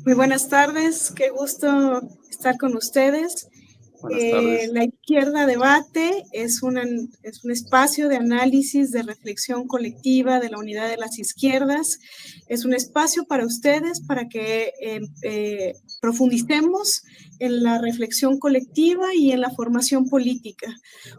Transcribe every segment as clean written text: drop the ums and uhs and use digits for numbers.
Muy buenas tardes, qué gusto estar con ustedes. Buenas tardes. La Izquierda Debate es un espacio de análisis, de reflexión colectiva de la unidad de las izquierdas. Es un espacio para ustedes, para que profundicemos en la reflexión colectiva y en la formación política.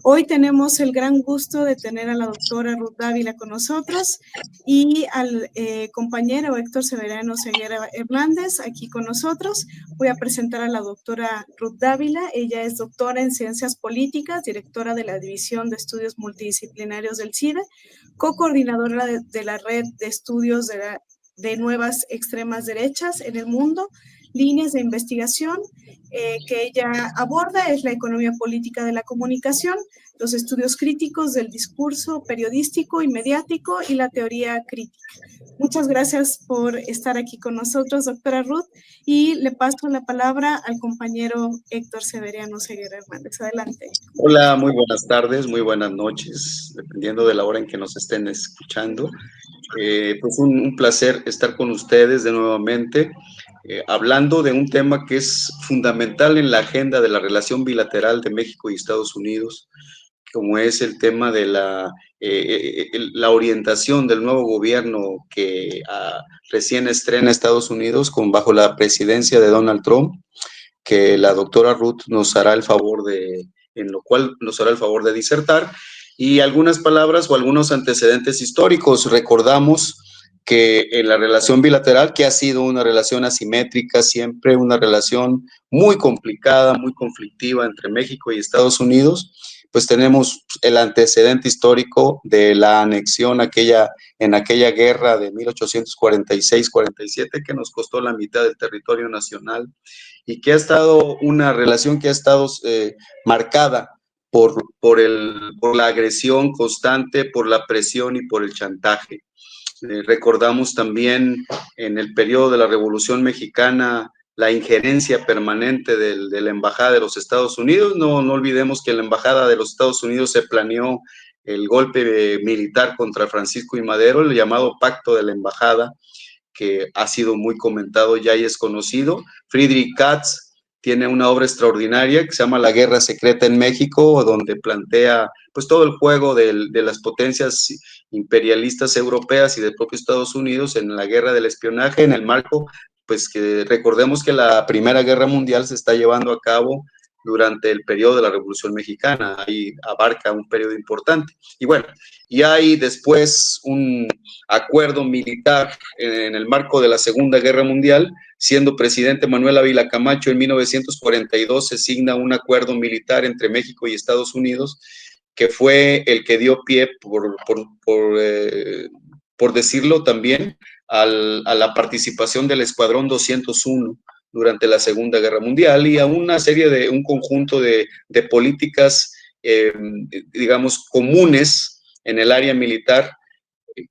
Hoy tenemos el gran gusto de tener a la doctora Ruth Dávila con nosotros y al compañero Héctor Severiano Ceguera Hernández aquí con nosotros. Voy a presentar a la doctora Ruth Dávila. Ella es doctora en Ciencias Políticas, directora de la División de Estudios Multidisciplinarios del CIDE, co-coordinadora de la Red de Estudios de Nuevas Extremas Derechas en el Mundo, líneas de investigación que ella aborda es la economía política de la comunicación, los estudios críticos del discurso periodístico y mediático y la teoría crítica. Muchas gracias por estar aquí con nosotros, doctora Ruth, y le paso la palabra al compañero Héctor Severiano Ceguera Hernández. Adelante. Hola, muy buenas tardes, muy buenas noches, dependiendo de la hora en que nos estén escuchando. Pues un placer estar con ustedes de nuevamente, hablando de un tema que es fundamental en la agenda de la relación bilateral de México y Estados Unidos, como es el tema de la orientación del nuevo gobierno que recién estrena Estados Unidos bajo la presidencia de Donald Trump, que la doctora Ruth nos hará el favor en lo cual nos hará el favor de disertar, y algunas palabras o algunos antecedentes históricos. Recordamos que en la relación bilateral, que ha sido una relación asimétrica, siempre una relación muy complicada, muy conflictiva entre México y Estados Unidos, pues tenemos el antecedente histórico de la anexión en aquella guerra de 1846-47 que nos costó la mitad del territorio nacional y que ha estado una relación que ha estado marcada por la agresión constante, por la presión y por el chantaje. Recordamos también en el periodo de la Revolución Mexicana la injerencia permanente de la Embajada de los Estados Unidos. No olvidemos que la Embajada de los Estados Unidos se planeó el golpe militar contra Francisco I. Madero, el llamado Pacto de la Embajada, que ha sido muy comentado ya y es conocido. Friedrich Katz tiene una obra extraordinaria que se llama La Guerra Secreta en México, donde plantea pues todo el juego de las potencias imperialistas europeas y del propio Estados Unidos en la guerra del espionaje, en el marco, pues que recordemos que la Primera Guerra Mundial se está llevando a cabo durante el periodo de la Revolución Mexicana, ahí abarca un periodo importante. Y bueno, y hay después un acuerdo militar en el marco de la Segunda Guerra Mundial. Siendo presidente Manuel Ávila Camacho en 1942, se signa un acuerdo militar entre México y Estados Unidos, que fue el que dio pie, por decirlo también, a la participación del Escuadrón 201 durante la Segunda Guerra Mundial y a un conjunto de políticas, digamos, comunes en el área militar,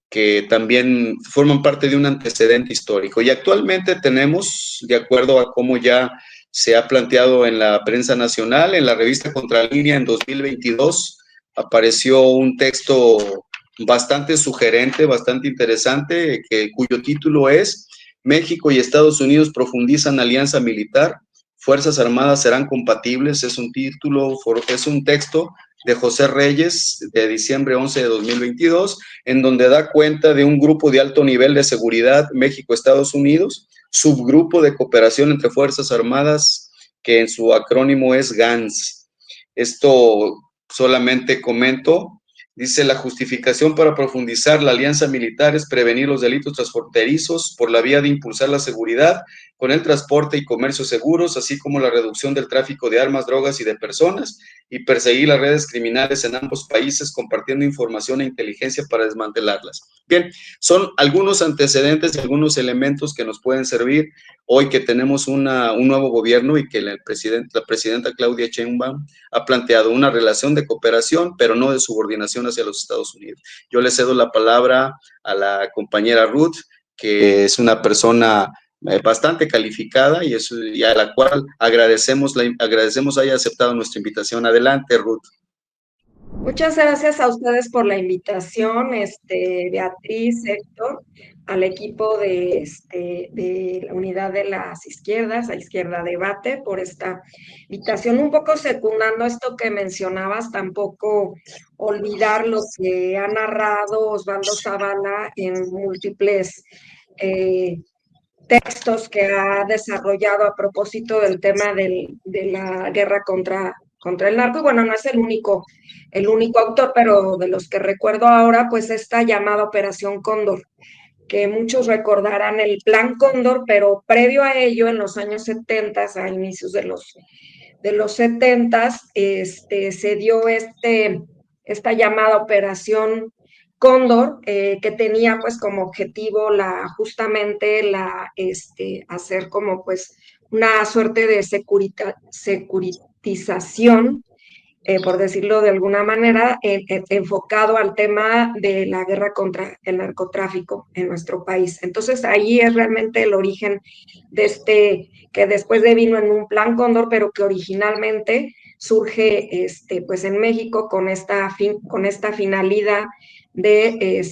que también forman parte de un antecedente histórico. Y actualmente tenemos, de acuerdo a cómo ya se ha planteado en la prensa nacional, en la revista Contralínea en 2022, apareció un texto bastante sugerente, bastante interesante, cuyo título es México y Estados Unidos profundizan alianza militar, Fuerzas Armadas serán compatibles. Es un texto de José Reyes, de diciembre 11 de 2022, en donde da cuenta de un grupo de alto nivel de seguridad México-Estados Unidos, subgrupo de cooperación entre Fuerzas Armadas, que en su acrónimo es GANS. Esto solamente comento. Dice, la justificación para profundizar la alianza militar es prevenir los delitos transfronterizos por la vía de impulsar la seguridad con el transporte y comercio seguros, así como la reducción del tráfico de armas, drogas y de personas, y perseguir las redes criminales en ambos países compartiendo información e inteligencia para desmantelarlas. Bien, son algunos antecedentes y algunos elementos que nos pueden servir hoy que tenemos un nuevo gobierno y que la presidenta Claudia Sheinbaum ha planteado una relación de cooperación, pero no de subordinación hacia los Estados Unidos. Yo le cedo la palabra a la compañera Ruth, que es una persona bastante calificada y a la cual agradecemos haya aceptado nuestra invitación. Adelante, Ruth. Muchas gracias a ustedes por la invitación, Beatriz, Héctor, al equipo de la Unidad de las Izquierdas, a Izquierda Debate, por esta invitación. Un poco secundando esto que mencionabas, tampoco olvidar lo que ha narrado Osvaldo Zavala en múltiples eh, textos que ha desarrollado a propósito del tema de la guerra contra el narco. Y bueno, no es el único autor, pero de los que recuerdo ahora, pues esta llamada Operación Cóndor, que muchos recordarán el Plan Cóndor, pero previo a ello, en los años 70, a inicios de los 70, se dio esta llamada Operación Cóndor, que tenía pues como objetivo justamente hacer como pues una suerte de securitización, por decirlo de alguna manera, enfocado al tema de la guerra contra el narcotráfico en nuestro país. Entonces ahí es realmente el origen de que después vino en un plan Cóndor, pero que originalmente surge pues en México con esta finalidad de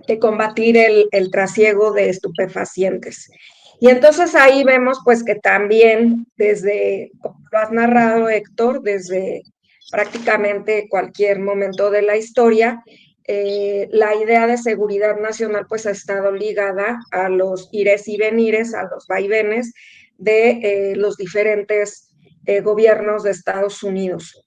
de combatir el trasiego de estupefacientes. Y entonces ahí vemos pues que también desde, como lo has narrado Héctor, desde prácticamente cualquier momento de la historia, la idea de seguridad nacional pues ha estado ligada a los ires y venires, a los vaivenes de los diferentes gobiernos de Estados Unidos.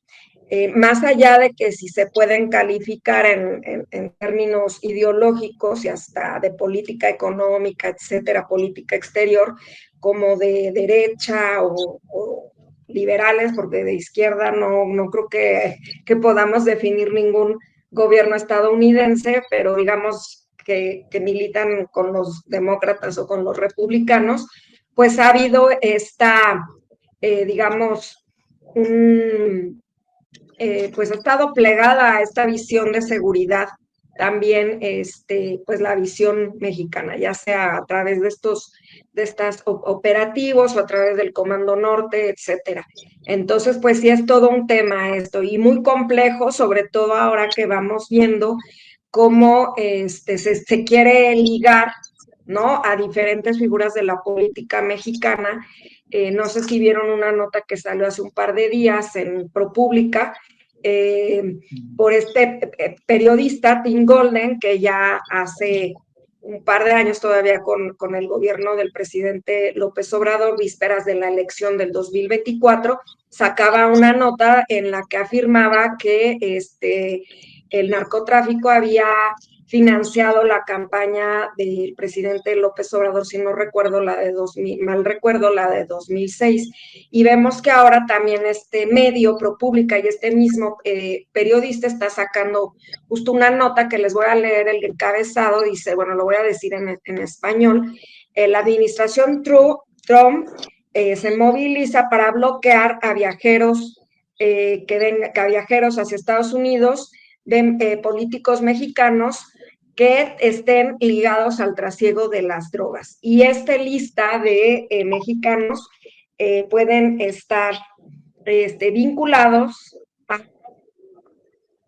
Más allá de que si se pueden calificar en términos ideológicos y hasta de política económica, etcétera, política exterior, como de derecha o liberales, porque de izquierda no creo que podamos definir ningún gobierno estadounidense, pero digamos que militan con los demócratas o con los republicanos, pues ha habido digamos, pues ha estado plegada a esta visión de seguridad también pues la visión mexicana, ya sea a través de estas operativos o a través del Comando Norte, etcétera. Entonces, pues sí es todo un tema esto y muy complejo, sobre todo ahora que vamos viendo cómo se quiere ligar, ¿no?, a diferentes figuras de la política mexicana. No sé si vieron una nota que salió hace un par de días en ProPublica, por periodista Tim Golden, que ya hace un par de años todavía con el gobierno del presidente López Obrador, vísperas de la elección del 2024, sacaba una nota en la que afirmaba que el narcotráfico había financiado la campaña del presidente López Obrador, si no recuerdo mal recuerdo, la de 2006. Y vemos que ahora también este medio ProPublica y este mismo periodista está sacando justo una nota que les voy a leer el encabezado, dice, bueno, lo voy a decir en español, la administración Trump se moviliza para bloquear a viajeros a viajeros hacia Estados Unidos de políticos mexicanos que estén ligados al trasiego de las drogas. Y esta lista de mexicanos pueden estar vinculados a la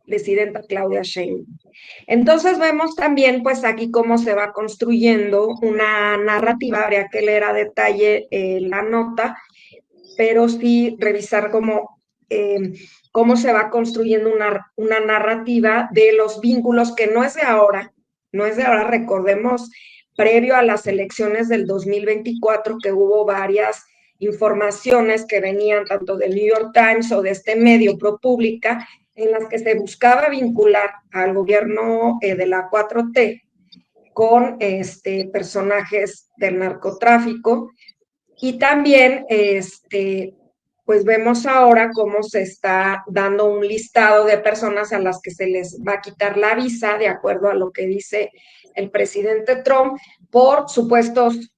presidenta Claudia Sheinbaum. Entonces vemos también pues aquí cómo se va construyendo una narrativa, habría que leer a detalle la nota, pero sí revisar cómo se va construyendo una narrativa de los vínculos que no es de ahora, recordemos, previo a las elecciones del 2024, que hubo varias informaciones que venían tanto del New York Times o de este medio ProPublica, en las que se buscaba vincular al gobierno de la 4T con personajes del narcotráfico. Y también pues vemos ahora cómo se está dando un listado de personas a las que se les va a quitar la visa, de acuerdo a lo que dice el presidente Trump, por supuestos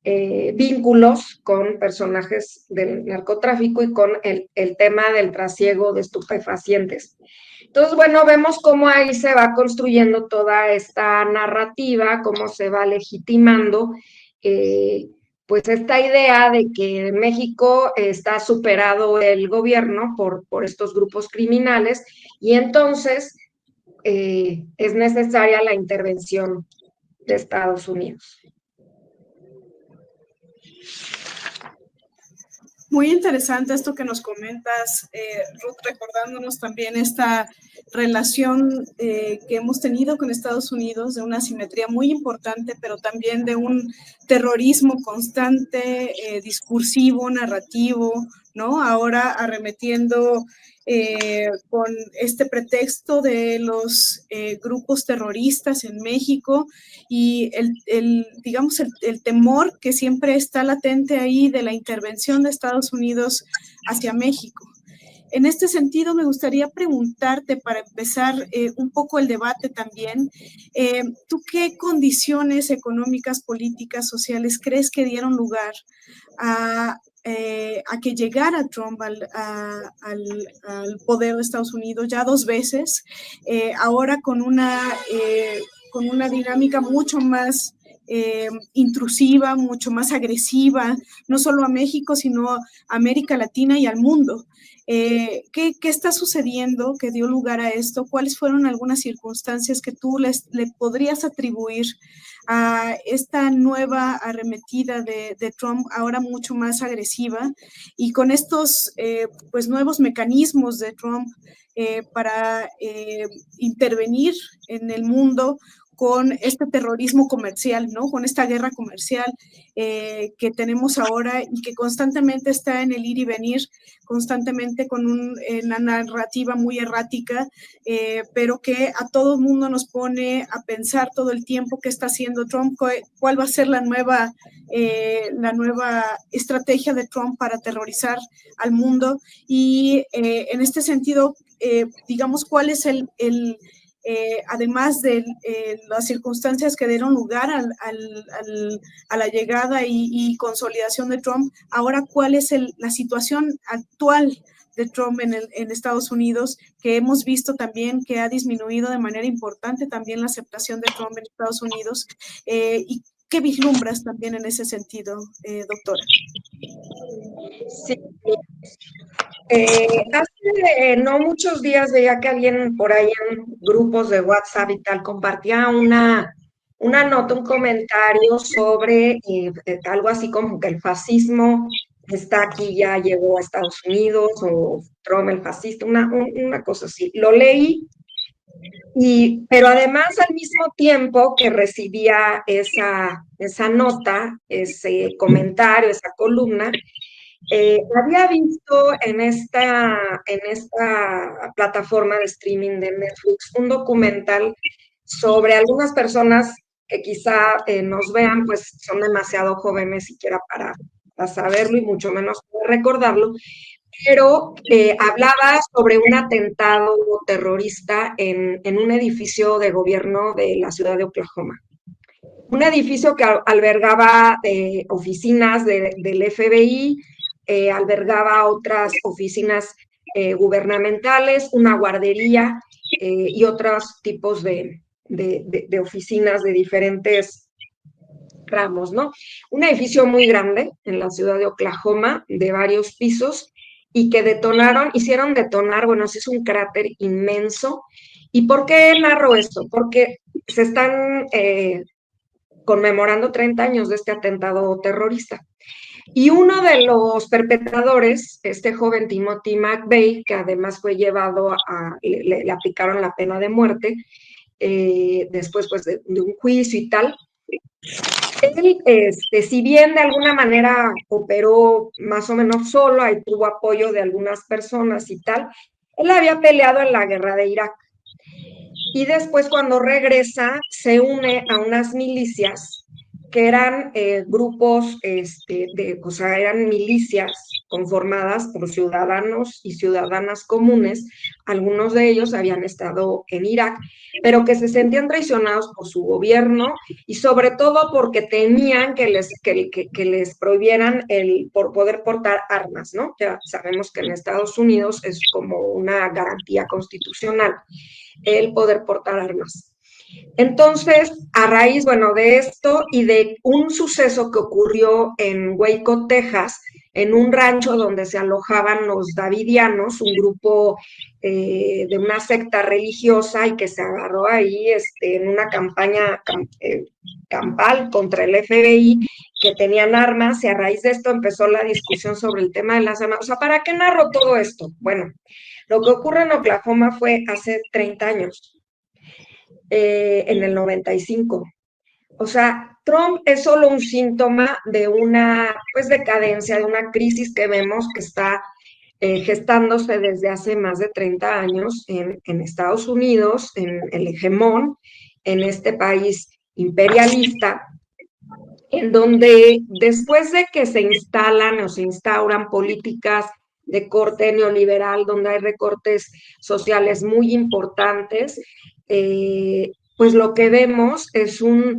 vínculos con personajes del narcotráfico y con el tema del trasiego de estupefacientes. Entonces, bueno, vemos cómo ahí se va construyendo toda esta narrativa, cómo se va legitimando pues esta idea de que en México está superado el gobierno por estos grupos criminales y entonces es necesaria la intervención de Estados Unidos. Muy interesante esto que nos comentas, Ruth, recordándonos también esta relación que hemos tenido con Estados Unidos, de una simetría muy importante, pero también de un terrorismo constante, discursivo, narrativo, ¿no? Ahora arremetiendo con este pretexto de los grupos terroristas en México y digamos, el temor que siempre está latente ahí de la intervención de Estados Unidos hacia México. En este sentido, me gustaría preguntarte, para empezar un poco el debate también, ¿tú qué condiciones económicas, políticas, sociales crees que dieron lugar a que llegara Trump al poder de Estados Unidos ya 2 veces, ahora con una dinámica mucho más intrusiva, mucho más agresiva, no solo a México, sino a América Latina y al mundo? ¿Qué está sucediendo que dio lugar a esto? ¿Cuáles fueron algunas circunstancias que tú le podrías atribuir a esta nueva arremetida de Trump, ahora mucho más agresiva, y con estos pues nuevos mecanismos de Trump para intervenir en el mundo con este terrorismo comercial, ¿no? Con esta guerra comercial que tenemos ahora y que constantemente está en el ir y venir, constantemente con una narrativa muy errática, pero que a todo el mundo nos pone a pensar todo el tiempo qué está haciendo Trump, cuál va a ser la nueva estrategia de Trump para aterrorizar al mundo. Y en este sentido, digamos, ¿cuál es además de las circunstancias que dieron lugar a la llegada y consolidación de Trump, ahora cuál es la situación actual de Trump en Estados Unidos, que hemos visto también que ha disminuido de manera importante también la aceptación de Trump en Estados Unidos? ¿Y qué vislumbras también en ese sentido, doctora? Sí. Hace no muchos días veía que alguien por ahí en grupos de WhatsApp y tal compartía una nota, un comentario sobre algo así como que el fascismo está aquí, ya llegó a Estados Unidos, o Trump el fascista, una cosa así. Lo leí, pero además al mismo tiempo que recibía esa nota, ese comentario, esa columna, había visto en esta plataforma de streaming de Netflix un documental sobre algunas personas que quizá nos vean, pues son demasiado jóvenes siquiera para saberlo y mucho menos para recordarlo, pero hablaba sobre un atentado terrorista en un edificio de gobierno de la ciudad de Oklahoma. Un edificio que albergaba oficinas del FBI, albergaba otras oficinas gubernamentales, una guardería y otros tipos de oficinas de diferentes ramos, ¿no? Un edificio muy grande en la ciudad de Oklahoma, de varios pisos, y que hicieron detonar, bueno, sí es un cráter inmenso. ¿Y por qué narro esto? Porque se están conmemorando 30 años de este atentado terrorista. Y uno de los perpetradores, este joven Timothy McVeigh, que además fue llevado le aplicaron la pena de muerte, después pues de un juicio y tal. Él, si bien de alguna manera operó más o menos solo, ahí tuvo apoyo de algunas personas y tal, él había peleado en la guerra de Irak. Y después, cuando regresa, se une a unas milicias que eran grupos, o sea, eran milicias conformadas por ciudadanos y ciudadanas comunes. Algunos de ellos habían estado en Irak, pero que se sentían traicionados por su gobierno y sobre todo porque temían que les prohibieran por poder portar armas, ¿no? Ya sabemos que en Estados Unidos es como una garantía constitucional el poder portar armas. Entonces, a raíz, bueno, de esto y de un suceso que ocurrió en Waco, Texas, en un rancho donde se alojaban los davidianos, un grupo de una secta religiosa y que se agarró ahí en una campaña campal contra el FBI, que tenían armas, y a raíz de esto empezó la discusión sobre el tema de las armas. O sea, ¿para qué narro todo esto? Bueno, lo que ocurre en Oklahoma fue hace 30 años. En el 95. O sea, Trump es solo un síntoma de una pues decadencia, de una crisis que vemos que está gestándose desde hace más de 30 años en Estados Unidos, en el hegemón, en este país imperialista, en donde después de que se instalan o se instauran políticas de corte neoliberal, donde hay recortes sociales muy importantes, pues lo que vemos es un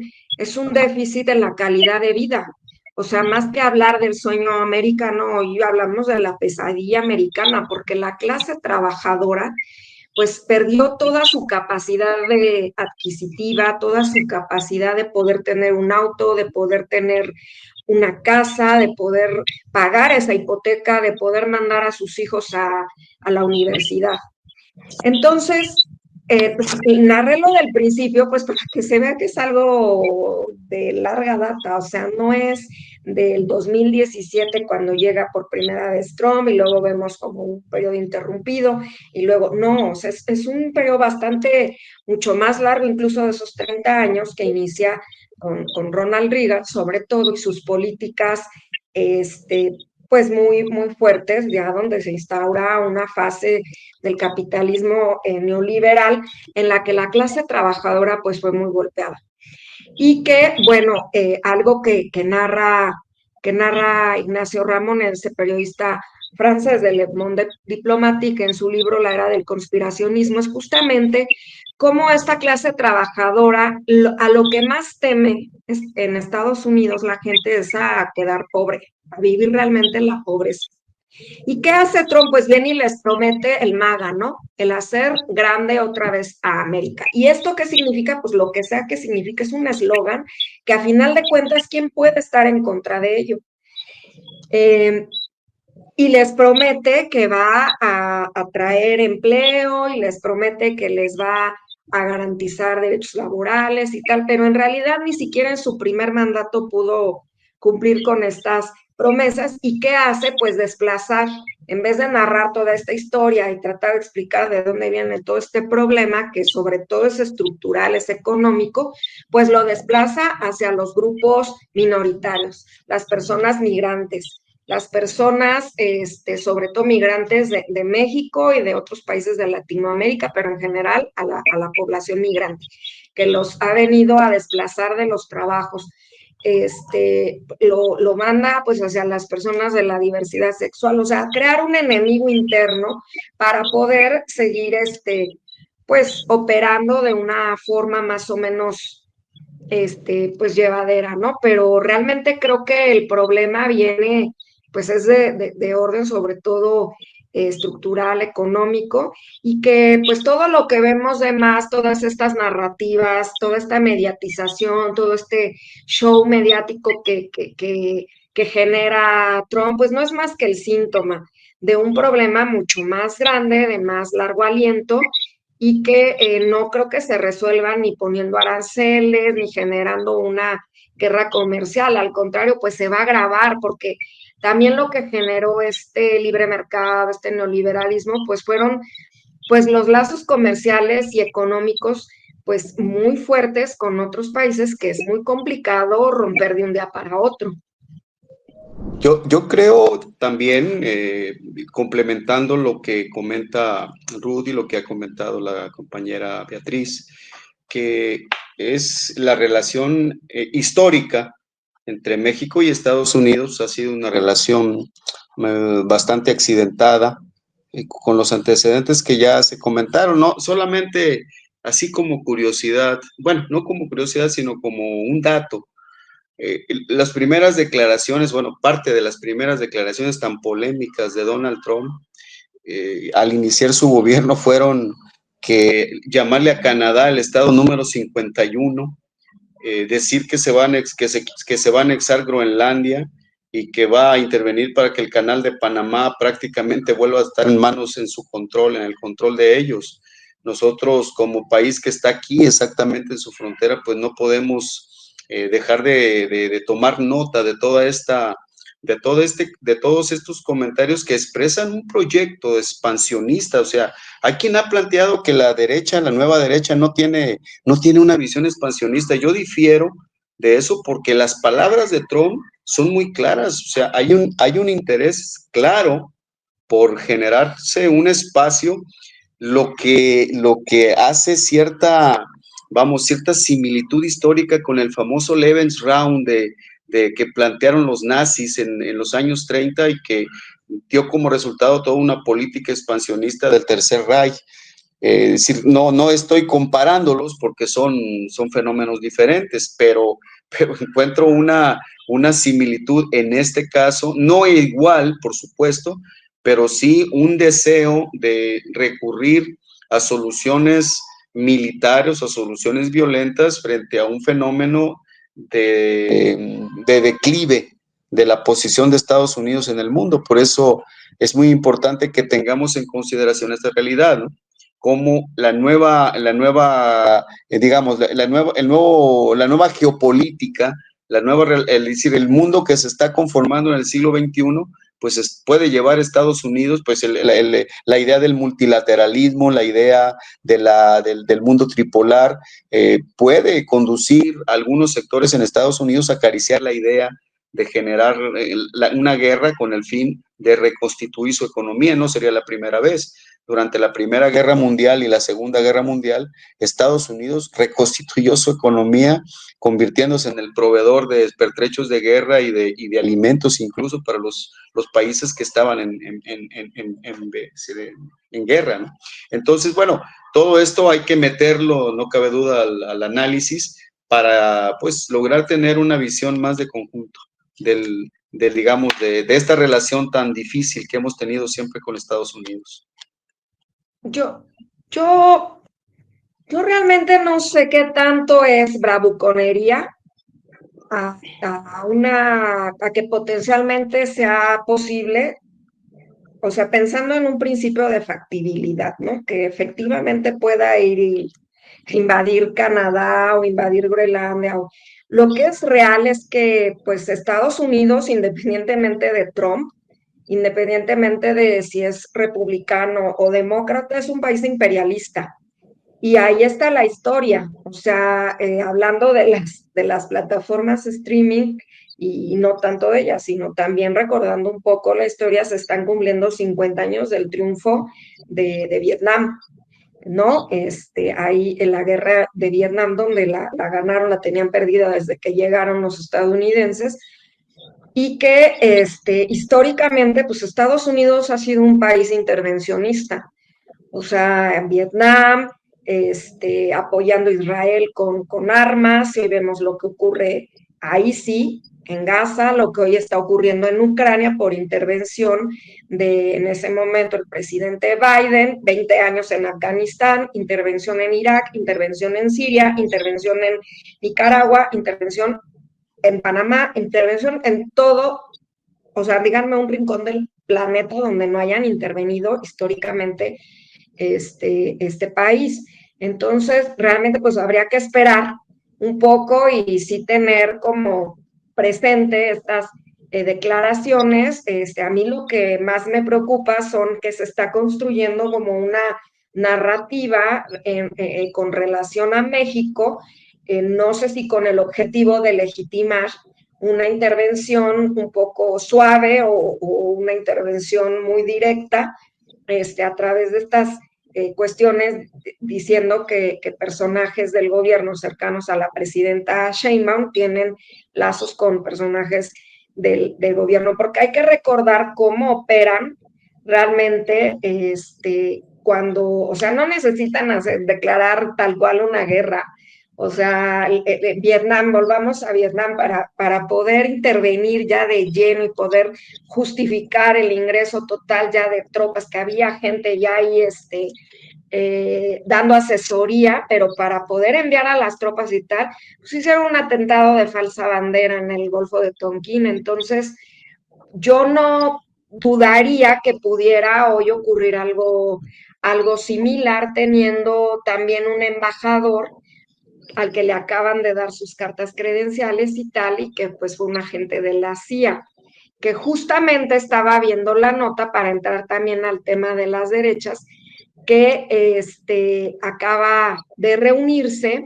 déficit en la calidad de vida. O sea, más que hablar del sueño americano, hoy hablamos de la pesadilla americana, porque la clase trabajadora pues perdió toda su capacidad adquisitiva, toda su capacidad de poder tener un auto, de poder tener una casa, de poder pagar esa hipoteca, de poder mandar a sus hijos a la universidad. Entonces, pues, narré lo del principio, pues para que se vea que es algo de larga data, o sea, no es del 2017 cuando llega por primera vez Trump y luego vemos como un periodo interrumpido y luego, no, o sea, es un periodo mucho más largo, incluso de esos 30 años que inicia con Ronald Reagan, sobre todo, y sus políticas, pues muy, muy fuertes, ya donde se instaura una fase del capitalismo neoliberal en la que la clase trabajadora pues fue muy golpeada. Y que, bueno, algo que narra Ignacio Ramón, ese periodista francés de Le Monde Diplomatique, en su libro La Era del Conspiracionismo, es justamente cómo esta clase trabajadora a lo que más teme en Estados Unidos la gente es a quedar pobre, a vivir realmente en la pobreza. ¿Y qué hace Trump? Pues viene y les promete el MAGA, ¿no? El hacer grande otra vez a América. ¿Y esto qué significa? Pues lo que sea que signifique, es un eslogan que a final de cuentas, ¿quién puede estar en contra de ello? Y les promete que va a traer empleo y les promete que les va a garantizar derechos laborales y tal, pero en realidad ni siquiera en su primer mandato pudo cumplir con estas promesas. ¿Y qué hace? Pues desplazar, en vez de narrar toda esta historia y tratar de explicar de dónde viene todo este problema, que sobre todo es estructural, es económico, pues lo desplaza hacia los grupos minoritarios, las personas migrantes, las personas, sobre todo migrantes de México y de otros países de Latinoamérica, pero en general a la población migrante, que los ha venido a desplazar de los trabajos. Lo manda pues hacia las personas de la diversidad sexual, o sea, crear un enemigo interno para poder seguir pues operando de una forma más o menos pues llevadera, ¿no? Pero realmente creo que el problema viene, pues es de orden sobre todo estructural, económico, y que pues todo lo que vemos de más, todas estas narrativas, toda esta mediatización, todo este show mediático que genera Trump, pues no es más que el síntoma de un problema mucho más grande, de más largo aliento, y que no creo que se resuelva ni poniendo aranceles, ni generando una guerra comercial, al contrario, pues se va a agravar, porque también lo que generó este libre mercado, este neoliberalismo, pues fueron pues los lazos comerciales y económicos pues muy fuertes con otros países que es muy complicado romper de un día para otro. Yo creo también, complementando lo que comenta Ruth y lo que ha comentado la compañera Beatriz, que es la relación histórica entre México y Estados Unidos, ha sido una relación bastante accidentada, con los antecedentes que ya se comentaron, ¿no? Solamente así como curiosidad, bueno, no como curiosidad, sino como un dato. Las primeras declaraciones, bueno, parte de las primeras declaraciones tan polémicas de Donald Trump al iniciar su gobierno fueron que llamarle a Canadá el estado número 51, decir que se va a anexar Groenlandia y que va a intervenir para que el canal de Panamá prácticamente vuelva a estar en manos, en su control, en el control de ellos. Nosotros, como país que está aquí exactamente en su frontera, pues no podemos dejar de tomar nota de toda esta, de todos estos comentarios que expresan un proyecto expansionista. O sea, hay quien ha planteado que la derecha, la nueva derecha, no tiene una visión expansionista. Yo difiero de eso porque las palabras de Trump son muy claras. O sea, hay un interés claro por generarse un espacio, lo que hace cierta similitud histórica con el famoso Lebensraum de que plantearon los nazis en los años 30 y que dio como resultado toda una política expansionista del Tercer Reich. Es decir, no estoy comparándolos porque son fenómenos diferentes, pero encuentro una similitud en este caso, no igual, por supuesto, pero sí un deseo de recurrir a soluciones militares o soluciones violentas frente a un fenómeno de declive de la posición de Estados Unidos en el mundo. Por eso es muy importante que tengamos en consideración esta realidad, ¿no? Como la nueva geopolítica, es decir, el mundo que se está conformando en el siglo XXI, pues puede llevar a Estados Unidos, pues la idea del multilateralismo, la idea del mundo tripolar, puede conducir a algunos sectores en Estados Unidos a acariciar la idea de generar una guerra con el fin de reconstituir su economía. No sería la primera vez. Durante la Primera Guerra Mundial y la Segunda Guerra Mundial, Estados Unidos reconstituyó su economía, convirtiéndose en el proveedor de pertrechos de guerra y de alimentos, incluso para los países que estaban en guerra, ¿no? Entonces, bueno, todo esto hay que meterlo, no cabe duda, al análisis para, pues, lograr tener una visión más de conjunto digamos, de esta relación tan difícil que hemos tenido siempre con Estados Unidos. Yo realmente no sé qué tanto es bravuconería a que potencialmente sea posible, o sea, pensando en un principio de factibilidad, ¿no? Que efectivamente pueda ir y invadir Canadá o invadir Groenlandia. Lo que es real es que, pues, Estados Unidos, independientemente de Trump, independientemente de si es republicano o demócrata, es un país imperialista. Y ahí está la historia, o sea, hablando de las plataformas streaming, y no tanto de ellas, sino también recordando un poco la historia, se están cumpliendo 50 años del triunfo de Vietnam, ¿no? Ahí en la guerra de Vietnam, donde la ganaron, la tenían perdida desde que llegaron los estadounidenses, y que históricamente, pues Estados Unidos ha sido un país intervencionista, o sea, en Vietnam, apoyando a Israel con armas, y vemos lo que ocurre ahí sí, en Gaza, lo que hoy está ocurriendo en Ucrania por intervención en ese momento, el presidente Biden, 20 años en Afganistán, intervención en Irak, intervención en Siria, intervención en Nicaragua, intervención en Panamá, intervención en todo, o sea, díganme un rincón del planeta donde no hayan intervenido históricamente este país. Entonces, realmente pues habría que esperar un poco y sí tener como presente estas declaraciones. A mí lo que más me preocupa son que se está construyendo como una narrativa con relación a México, no sé si con el objetivo de legitimar una intervención un poco suave o una intervención muy directa, a través de estas cuestiones, diciendo que personajes del gobierno cercanos a la presidenta Sheinbaum tienen lazos con personajes del gobierno, porque hay que recordar cómo operan realmente cuando, o sea, no necesitan declarar tal cual una guerra. O sea, Vietnam, volvamos a Vietnam, para poder intervenir ya de lleno y poder justificar el ingreso total ya de tropas, que había gente ya ahí dando asesoría, pero para poder enviar a las tropas y tal, pues hicieron un atentado de falsa bandera en el Golfo de Tonquín. Entonces, yo no dudaría que pudiera hoy ocurrir algo similar, teniendo también un embajador al que le acaban de dar sus cartas credenciales y tal, y que pues fue un agente de la CIA, que justamente estaba viendo la nota para entrar también al tema de las derechas, que acaba de reunirse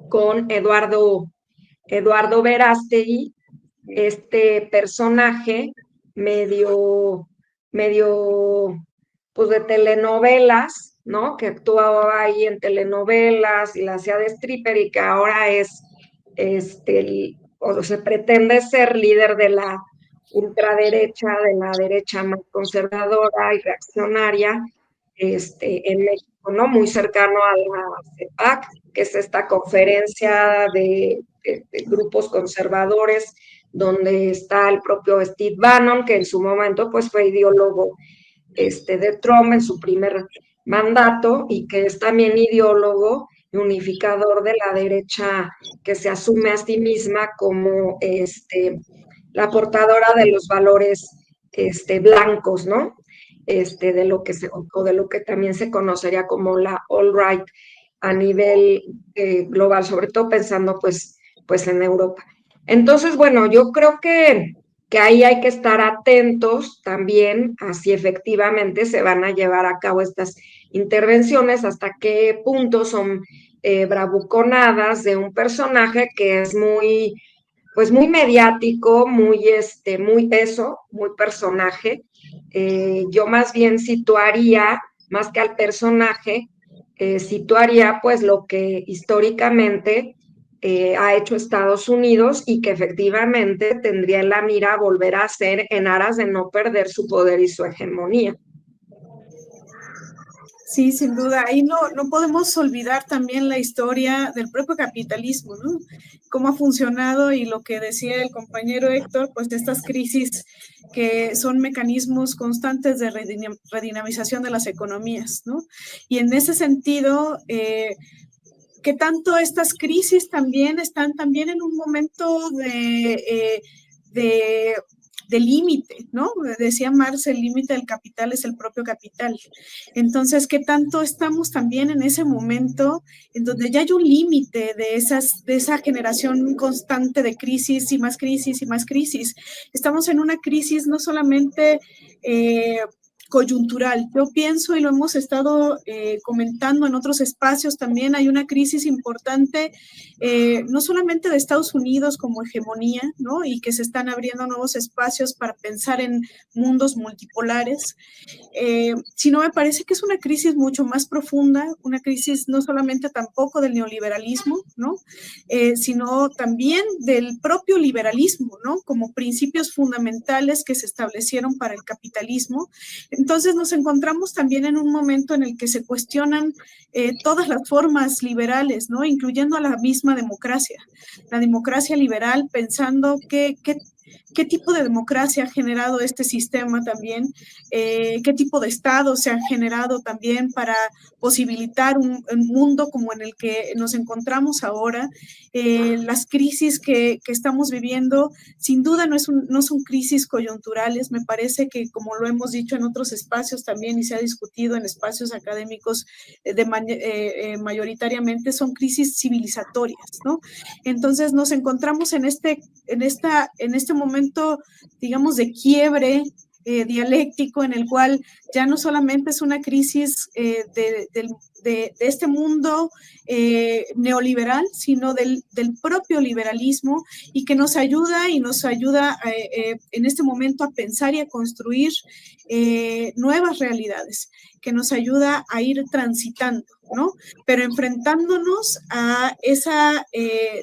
con Eduardo Verástegui, este personaje medio, pues de telenovelas, ¿no? Que actuaba ahí en telenovelas y la hacía de stripper y que ahora es, o se pretende ser líder de la ultraderecha, de la derecha más conservadora y reaccionaria, en México, ¿no? Muy cercano a la CEPAC, que es esta conferencia de grupos conservadores, donde está el propio Steve Bannon, que en su momento pues fue ideólogo de Trump en su primer mandato y que es también ideólogo y unificador de la derecha que se asume a sí misma como la portadora de los valores blancos, ¿no? De lo que o de lo que también se conocería como la alt-right a nivel global, sobre todo pensando pues en Europa. Entonces, bueno, yo creo que ahí hay que estar atentos también a si efectivamente se van a llevar a cabo estas intervenciones, hasta qué punto son bravuconadas de un personaje que es muy, pues muy mediático, muy muy personaje. Yo más bien situaría, más que al personaje, situaría pues lo que históricamente ha hecho Estados Unidos y que efectivamente tendría en la mira volver a hacer en aras de no perder su poder y su hegemonía. Sí, sin duda. Ahí no podemos olvidar también la historia del propio capitalismo, ¿no? Cómo ha funcionado y lo que decía el compañero Héctor, pues de estas crisis que son mecanismos constantes de redinamización de las economías, ¿no? Y en ese sentido, que tanto estas crisis también están también en un momento de límite, ¿no? Decía Marx, el límite del capital es el propio capital. Entonces, ¿qué tanto estamos también en ese momento en donde ya hay un límite de esa generación constante de crisis y más crisis y más crisis? Estamos en una crisis no solamente coyuntural. Yo pienso, y lo hemos estado comentando en otros espacios también, hay una crisis importante, no solamente de Estados Unidos como hegemonía, ¿no? Y que se están abriendo nuevos espacios para pensar en mundos multipolares, sino me parece que es una crisis mucho más profunda, una crisis no solamente tampoco del neoliberalismo, ¿no? Sino también del propio liberalismo, ¿no? Como principios fundamentales que se establecieron para el capitalismo. Entonces nos encontramos también en un momento en el que se cuestionan todas las formas liberales, ¿no? Incluyendo a la misma democracia. La democracia liberal, pensando qué tipo de democracia ha generado este sistema también, qué tipo de Estado se han generado también para posibilitar un mundo como en el que nos encontramos ahora. Las crisis que estamos viviendo, sin duda no son crisis coyunturales, me parece que, como lo hemos dicho en otros espacios también y se ha discutido en espacios académicos mayoritariamente, son crisis civilizatorias, ¿no? Entonces nos encontramos en este momento, digamos, de quiebre dialéctico en el cual ya no solamente es una crisis de este mundo neoliberal, sino del propio liberalismo, y que nos ayuda en este momento a pensar y a construir nuevas realidades, que nos ayuda a ir transitando, ¿no? Pero enfrentándonos a esa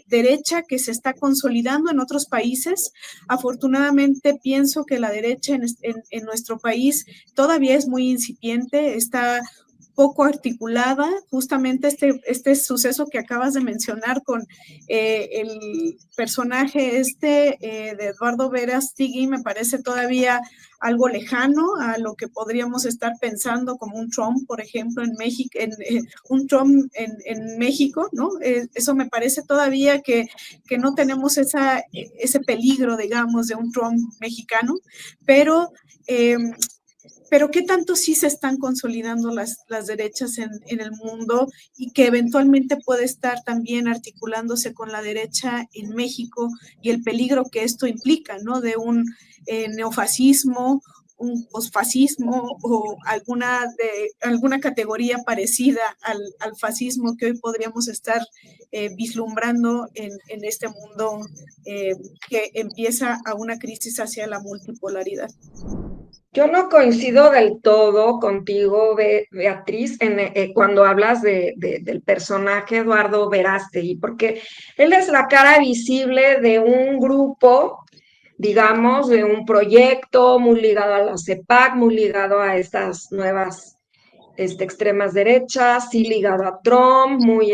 derecha que se está consolidando en otros países. Afortunadamente pienso que la derecha en nuestro país todavía es muy incipiente, está poco articulada. Justamente este suceso que acabas de mencionar con el personaje de Eduardo Verástegui me parece todavía algo lejano a lo que podríamos estar pensando como un Trump, por ejemplo, en México, un Trump en México, ¿no? Eso me parece todavía que no tenemos ese peligro, digamos, de un Trump mexicano, pero qué tanto sí se están consolidando las derechas en el mundo y que eventualmente puede estar también articulándose con la derecha en México y el peligro que esto implica, ¿no? De un neofascismo, un posfascismo o alguna categoría parecida al fascismo que hoy podríamos estar vislumbrando en este mundo que empieza a una crisis hacia la multipolaridad. Yo no coincido del todo contigo, Beatriz, cuando hablas del personaje Eduardo Verástegui, porque él es la cara visible de un grupo, digamos, de un proyecto muy ligado a la CEPAC, muy ligado a estas nuevas extremas derechas, sí ligado a Trump, muy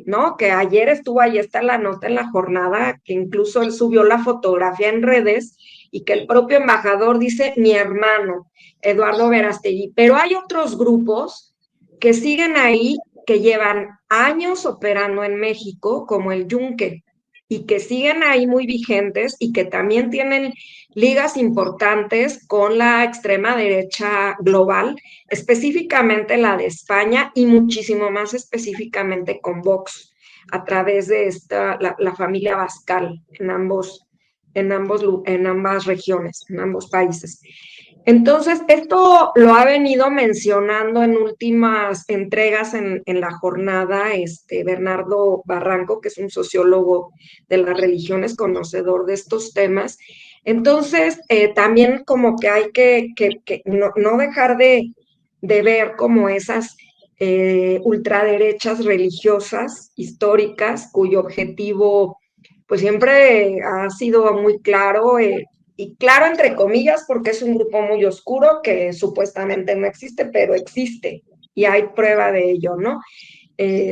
¿no? Que ayer estuvo, ahí está la nota en la jornada, que incluso él subió la fotografía en redes y que el propio embajador dice, mi hermano, Eduardo Verástegui. Pero hay otros grupos que siguen ahí, que llevan años operando en México, como el Yunque, y que siguen ahí muy vigentes y que también tienen ligas importantes con la extrema derecha global, específicamente la de España y muchísimo más específicamente con Vox, a través de la familia Abascal en ambas regiones, en ambos países. Entonces, esto lo ha venido mencionando en últimas entregas en la jornada Bernardo Barranco, que es un sociólogo de las religiones, conocedor de estos temas. Entonces, también como que hay que no dejar de ver como esas ultraderechas religiosas históricas, cuyo objetivo pues siempre ha sido muy claro, y claro entre comillas, porque es un grupo muy oscuro que supuestamente no existe, pero existe, y hay prueba de ello, ¿no? Que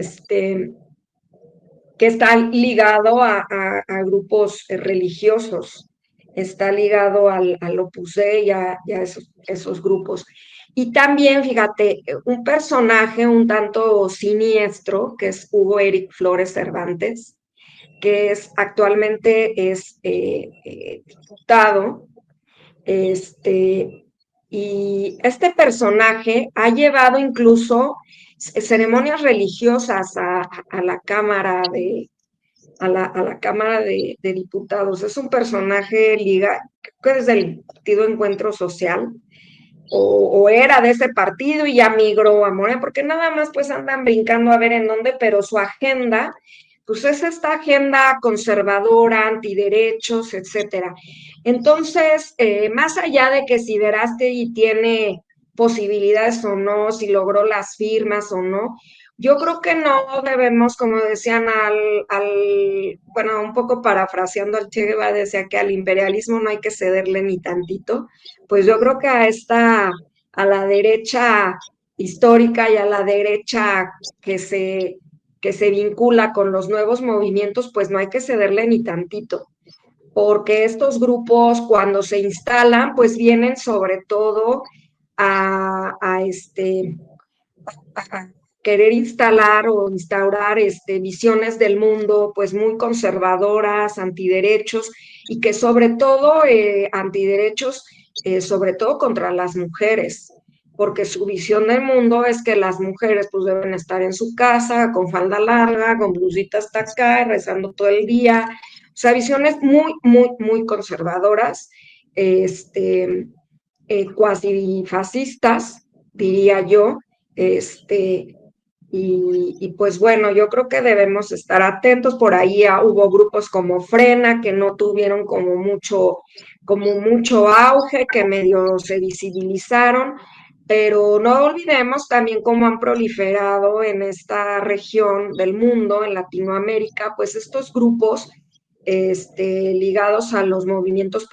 está ligado a grupos religiosos, está ligado al Opus Dei y a esos grupos. Y también, fíjate, un personaje un tanto siniestro, que es Hugo Eric Flores Cervantes, que actualmente es diputado, y este personaje ha llevado incluso ceremonias religiosas a la Cámara a la Cámara de Diputados. Es un personaje creo que es del Partido Encuentro Social, o era de ese partido y ya migró a Morena, porque nada más pues andan brincando a ver en dónde, pero su agenda pues es esta agenda conservadora, antiderechos, etcétera. Entonces, más allá de que si Verástegui tiene posibilidades o no, si logró las firmas o no, yo creo que no debemos, como decían bueno, un poco parafraseando al Che Guevara, decía que al imperialismo no hay que cederle ni tantito. Pues yo creo que a la derecha histórica y a la derecha que se vincula con los nuevos movimientos, pues no hay que cederle ni tantito, porque estos grupos cuando se instalan, pues vienen sobre todo a querer instalar o instaurar visiones del mundo pues muy conservadoras, antiderechos, y que sobre todo antiderechos, sobre todo contra las mujeres, porque su visión del mundo es que las mujeres pues deben estar en su casa con falda larga, con blusita hasta acá, rezando todo el día. O sea, visiones muy, muy, muy conservadoras, cuasi fascistas, diría yo. Y pues bueno, yo creo que debemos estar atentos. Por ahí hubo grupos como Frena que no tuvieron como mucho auge, que medio se visibilizaron, pero no olvidemos también cómo han proliferado en esta región del mundo, en Latinoamérica, pues estos grupos ligados a los movimientos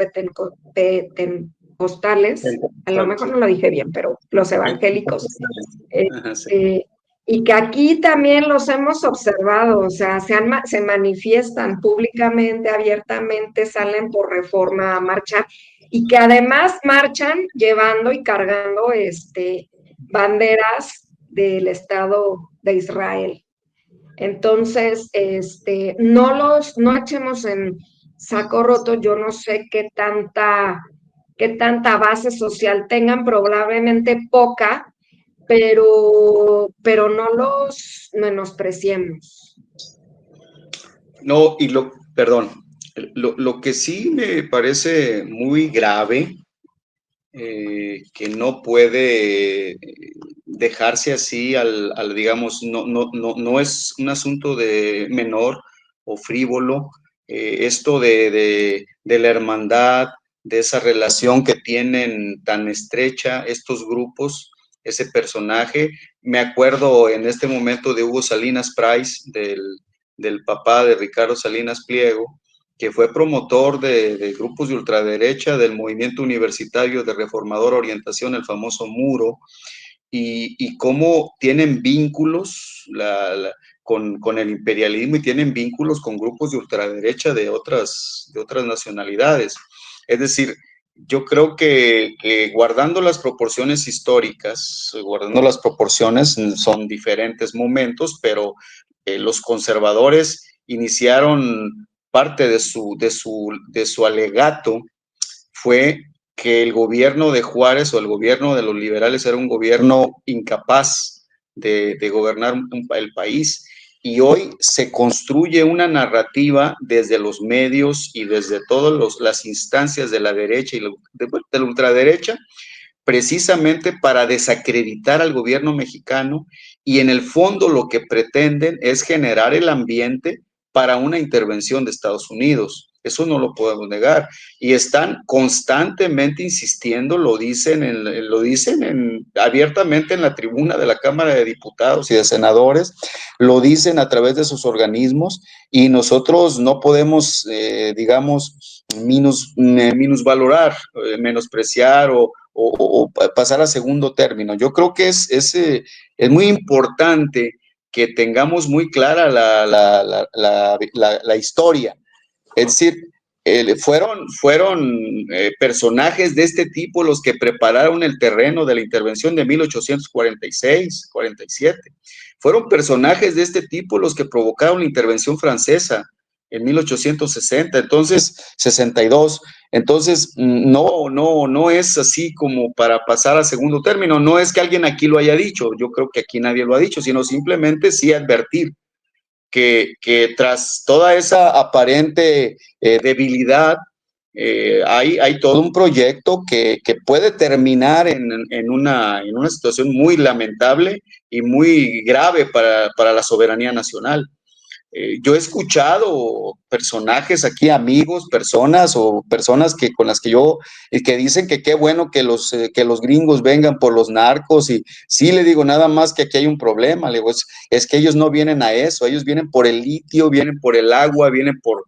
pentecostales, a lo mejor no lo dije bien, pero los evangélicos, Sí. y que aquí también los hemos observado, o sea, se manifiestan públicamente, abiertamente, salen por Reforma a marchar, y que además marchan llevando y cargando banderas del Estado de Israel. Entonces, no echemos en saco roto, yo no sé qué tanta base social tengan, probablemente poca, pero no los menospreciemos. No, perdón, lo que sí me parece muy grave, que no puede dejarse así digamos, no es un asunto de menor o frívolo, esto de la hermandad, de esa relación que tienen tan estrecha estos grupos, ese personaje. Me acuerdo en este momento de Hugo Salinas Price, del papá de Ricardo Salinas Pliego, que fue promotor de grupos de ultraderecha, del movimiento universitario de reformadora orientación, el famoso Muro, y cómo tienen vínculos con el imperialismo y tienen vínculos con grupos de ultraderecha de otras nacionalidades. Es decir, yo creo que guardando las proporciones históricas, guardando las proporciones, son diferentes momentos, pero los conservadores iniciaron parte de su alegato fue que el gobierno de Juárez o el gobierno de los liberales era un gobierno incapaz de gobernar el país. Y hoy se construye una narrativa desde los medios y desde todas las instancias de la derecha y de la ultraderecha, precisamente para desacreditar al gobierno mexicano, y en el fondo lo que pretenden es generar el ambiente para una intervención de Estados Unidos. Eso no lo podemos negar. Y están constantemente insistiendo, lo dicen abiertamente en la tribuna de la Cámara de Diputados y de Senadores, lo dicen a través de sus organismos, y nosotros no podemos, digamos, minusvalorar, menospreciar o pasar a segundo término. Yo creo que es muy importante que tengamos muy clara la historia. Es decir, fueron personajes de este tipo los que prepararon el terreno de la intervención de 1846, 47. Fueron personajes de este tipo los que provocaron la intervención francesa en 1860, entonces 62. Entonces, no es así como para pasar a segundo término. No es que alguien aquí lo haya dicho, yo creo que aquí nadie lo ha dicho, sino simplemente sí advertir que tras toda esa aparente debilidad, hay todo un proyecto que puede terminar en una situación muy lamentable y muy grave para la soberanía nacional. Yo he escuchado personajes aquí, amigos, personas con las que yo, que dicen que qué bueno que los gringos vengan por los narcos, y sí, le digo, nada más que aquí hay un problema, le digo, es que ellos no vienen a eso, ellos vienen por el litio, vienen por el agua, vienen por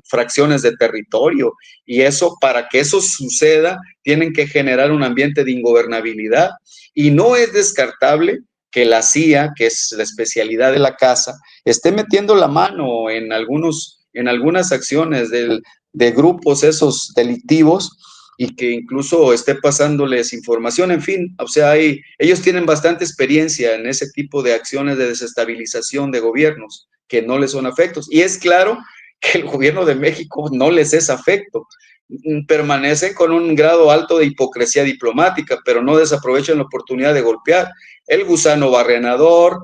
fracciones de territorio, y eso, para que eso suceda, tienen que generar un ambiente de ingobernabilidad, y no es descartable que la CIA, que es la especialidad de la casa, esté metiendo la mano en algunas acciones de grupos esos delictivos, y que incluso esté pasándoles información, en fin, o sea, ellos tienen bastante experiencia en ese tipo de acciones de desestabilización de gobiernos que no les son afectos, y es claro que el gobierno de México no les es afecto. Permanecen con un grado alto de hipocresía diplomática, pero no desaprovechan la oportunidad de golpear. El gusano barrenador,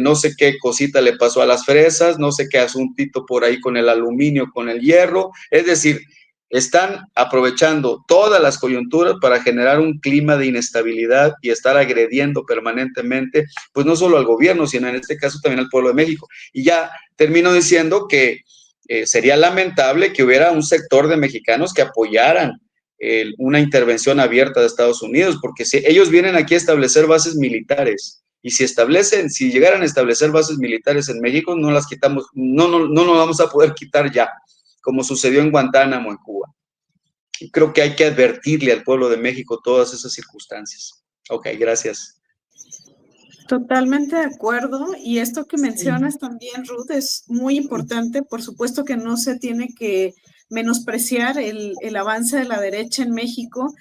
no sé qué cosita le pasó a las fresas, no sé qué asuntito por ahí con el aluminio, con el hierro, es decir, están aprovechando todas las coyunturas para generar un clima de inestabilidad y estar agrediendo permanentemente, pues no solo al gobierno, sino en este caso también al pueblo de México. Y ya termino diciendo que sería lamentable que hubiera un sector de mexicanos que apoyaran una intervención abierta de Estados Unidos, porque si ellos vienen aquí a establecer bases militares, y si llegaran a establecer bases militares en México, no las quitamos, no nos vamos a poder quitar ya, como sucedió en Guantánamo, en Cuba. creo que hay que advertirle al pueblo de México todas esas circunstancias. Ok, gracias. Totalmente de acuerdo. Y esto que mencionas también, Ruth, es muy importante. Por supuesto que no se tiene que menospreciar el avance de la derecha en México.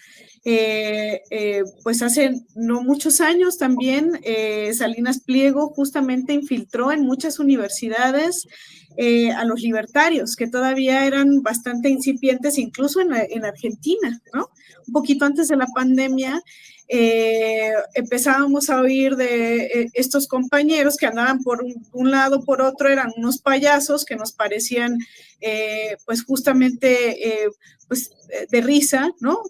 Pues hace no muchos años también Salinas Pliego justamente infiltró en muchas universidades a los libertarios, que todavía eran bastante incipientes, incluso en Argentina, ¿no? Un poquito antes de la pandemia. Empezábamos a oír de estos compañeros que andaban por un lado, por otro, eran unos payasos que nos parecían pues justamente pues, de risa, ¿no?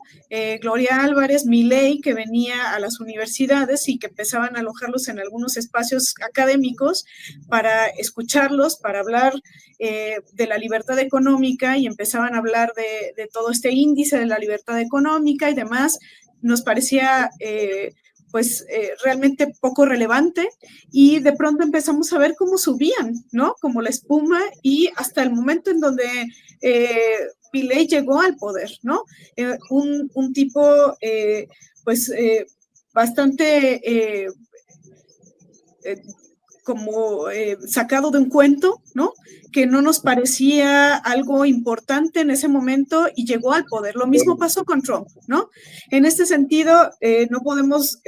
Gloria Álvarez, Milei, que venía a las universidades y que empezaban a alojarlos en algunos espacios académicos para escucharlos, para hablar de la libertad económica, y empezaban a hablar de todo este índice de la libertad económica y demás. Nos parecía realmente poco relevante, y de pronto empezamos a ver cómo subían, ¿no? Como la espuma, y hasta el momento en donde Milei llegó al poder, ¿no? Un tipo bastante como sacado de un cuento, ¿no? Que no nos parecía algo importante en ese momento y llegó al poder. Lo mismo pasó con Trump, ¿no? En este sentido, no podemos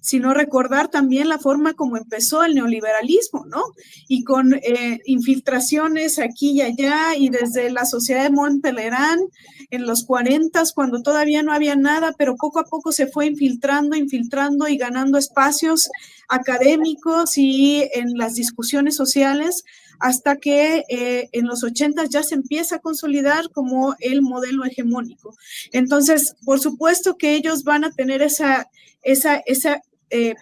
sino recordar también la forma como empezó el neoliberalismo, ¿no? Y con infiltraciones aquí y allá, y desde la Sociedad de Mont Pelerin en los 40s, cuando todavía no había nada, pero poco a poco se fue infiltrando y ganando espacios académicos y en las discusiones sociales, hasta que en los 80 ya se empieza a consolidar como el modelo hegemónico. Entonces, por supuesto que ellos van a tener esa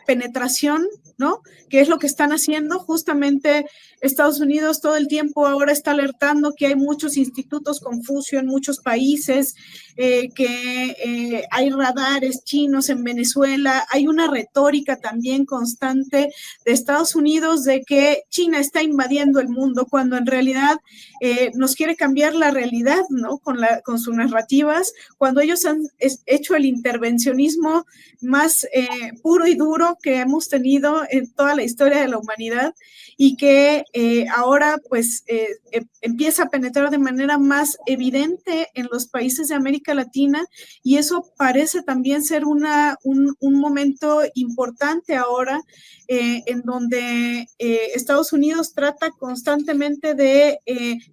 penetración, ¿no? ¿Qué es lo que están haciendo? Justamente Estados Unidos todo el tiempo ahora está alertando que hay muchos institutos Confucio en muchos países, que hay radares chinos en Venezuela. Hay una retórica también constante de Estados Unidos de que China está invadiendo el mundo, cuando en realidad nos quiere cambiar la realidad, ¿no? Con sus narrativas, cuando ellos han hecho el intervencionismo más puro y duro que hemos tenido en toda la historia de la humanidad, y que ahora pues empieza a penetrar de manera más evidente en los países de América Latina, y eso parece también ser un momento importante ahora, en donde Estados Unidos trata constantemente de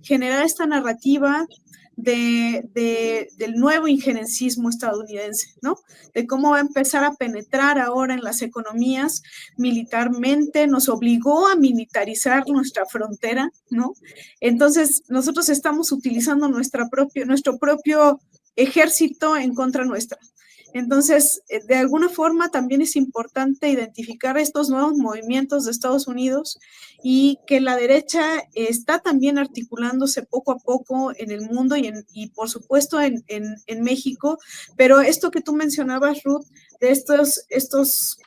generar esta narrativa del nuevo injerencismo estadounidense, ¿no? De cómo va a empezar a penetrar ahora en las economías militarmente, nos obligó a militarizar nuestra frontera, ¿no? Entonces, nosotros estamos utilizando nuestro propio ejército en contra nuestra. Entonces, de alguna forma también es importante identificar estos nuevos movimientos de Estados Unidos, y que la derecha está también articulándose poco a poco en el mundo y por supuesto en México. Pero esto que tú mencionabas, Ruth, de estos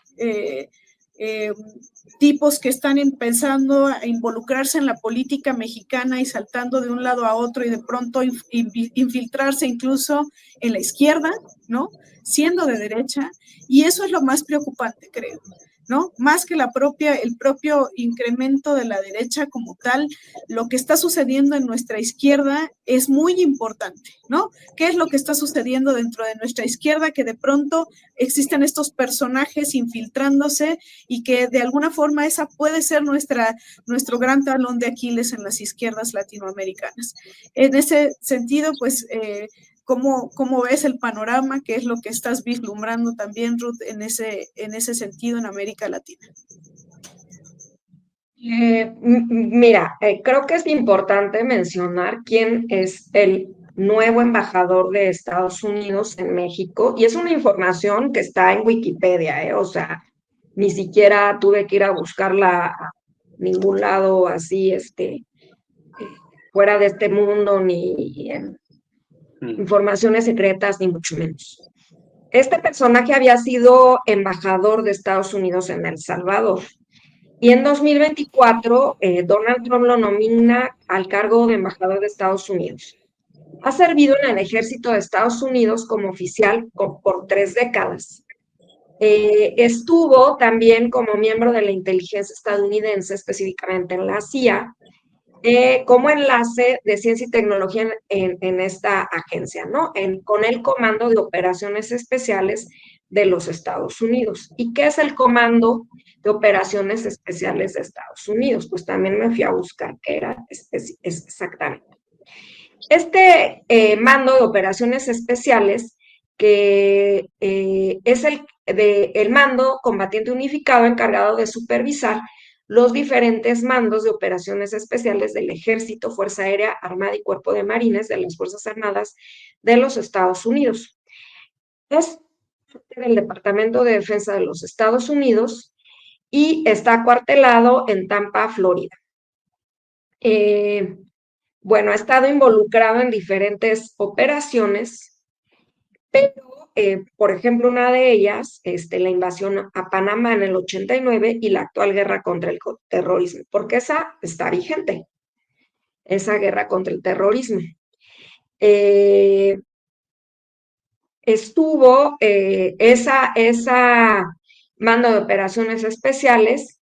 tipos que están empezando a involucrarse en la política mexicana y saltando de un lado a otro, y de pronto infiltrarse incluso en la izquierda, ¿no? Siendo de derecha, y eso es lo más preocupante, creo, ¿no? Más que el propio incremento de la derecha como tal, lo que está sucediendo en nuestra izquierda es muy importante, ¿no? ¿Qué es lo que está sucediendo dentro de nuestra izquierda? Que de pronto existen estos personajes infiltrándose, y que de alguna forma esa puede ser nuestro gran talón de Aquiles en las izquierdas latinoamericanas. En ese sentido, pues, ¿cómo ves el panorama? ¿Qué es lo que estás vislumbrando también, Ruth, en ese sentido en América Latina? Mira, creo que es importante mencionar quién es el nuevo embajador de Estados Unidos en México, y es una información que está en Wikipedia, o sea, ni siquiera tuve que ir a buscarla a ningún lado así, fuera de este mundo, ni en informaciones secretas, ni mucho menos. Este personaje había sido embajador de Estados Unidos en El Salvador, y en 2024 Donald Trump lo nomina al cargo de embajador de Estados Unidos. Ha servido en el ejército de Estados Unidos como oficial por 3 décadas. Estuvo también como miembro de la inteligencia estadounidense, específicamente en la CIA, como enlace de ciencia y tecnología en esta agencia, ¿no? Con el Comando de Operaciones Especiales de los Estados Unidos. ¿Y qué es el Comando de Operaciones Especiales de Estados Unidos? Pues también me fui a buscar qué era exactamente. Este mando de operaciones especiales, que es el mando combatiente unificado encargado de supervisar los diferentes mandos de operaciones especiales del Ejército, Fuerza Aérea, Armada y Cuerpo de Marines de las Fuerzas Armadas de los Estados Unidos. Es del Departamento de Defensa de los Estados Unidos y está acuartelado en Tampa, Florida. Bueno, ha estado involucrado en diferentes operaciones, pero, por ejemplo, una de ellas, la invasión a Panamá en el 89 y la actual guerra contra el terrorismo, porque esa está vigente, esa guerra contra el terrorismo. Estuvo esa mando de operaciones especiales,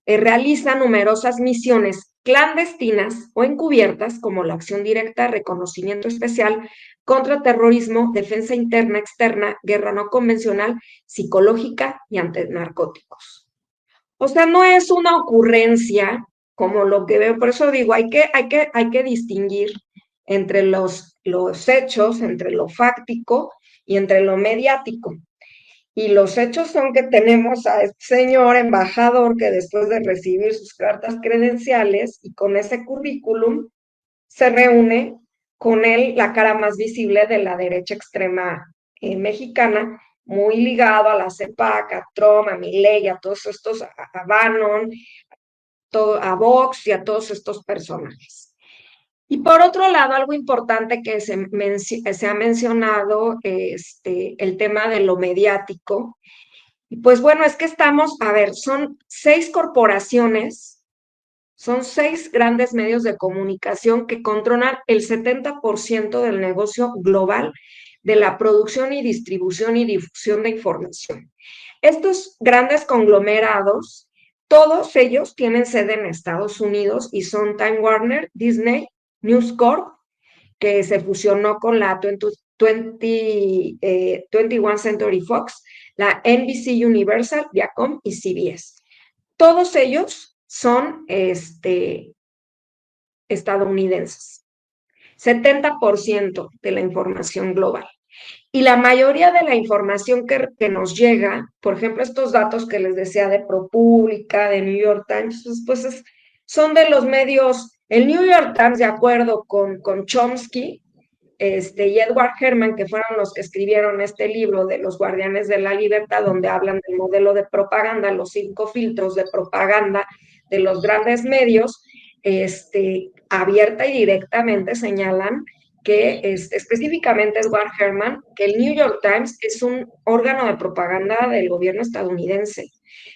realiza numerosas misiones clandestinas o encubiertas, como la acción directa, reconocimiento especial, contraterrorismo, defensa interna, externa, guerra no convencional, psicológica y antinarcóticos. O sea, no es una ocurrencia como lo que veo, por eso digo, hay que distinguir entre los hechos, entre lo fáctico y entre lo mediático. Y los hechos son que tenemos a este señor embajador que después de recibir sus cartas credenciales y con ese currículum se reúne con él, la cara más visible de la derecha extrema mexicana, muy ligado a la CEPAC, a Trump, a Milei, a todos estos, a Bannon, a Vox y a todos estos personajes. Y por otro lado, algo importante que se ha mencionado, el tema de lo mediático. Pues bueno, es que estamos, a ver, son 6 corporaciones, son 6 grandes medios de comunicación que controlan el 70% del negocio global de la producción y distribución y difusión de información. Estos grandes conglomerados, todos ellos tienen sede en Estados Unidos y son Time Warner, Disney, News Corp, que se fusionó con la 21 Century Fox, la NBC Universal, Viacom y CBS. Todos ellos son estadounidenses. 70% de la información global. Y la mayoría de la información que nos llega, por ejemplo, estos datos que les decía de ProPublica, de New York Times, pues son de los medios. El New York Times, de acuerdo con Chomsky y Edward Herman, que fueron los que escribieron este libro de Los Guardianes de la Libertad, donde hablan del modelo de propaganda, los 5 filtros de propaganda de los grandes medios, abierta y directamente señalan que específicamente Edward Herman, que el New York Times es un órgano de propaganda del gobierno estadounidense,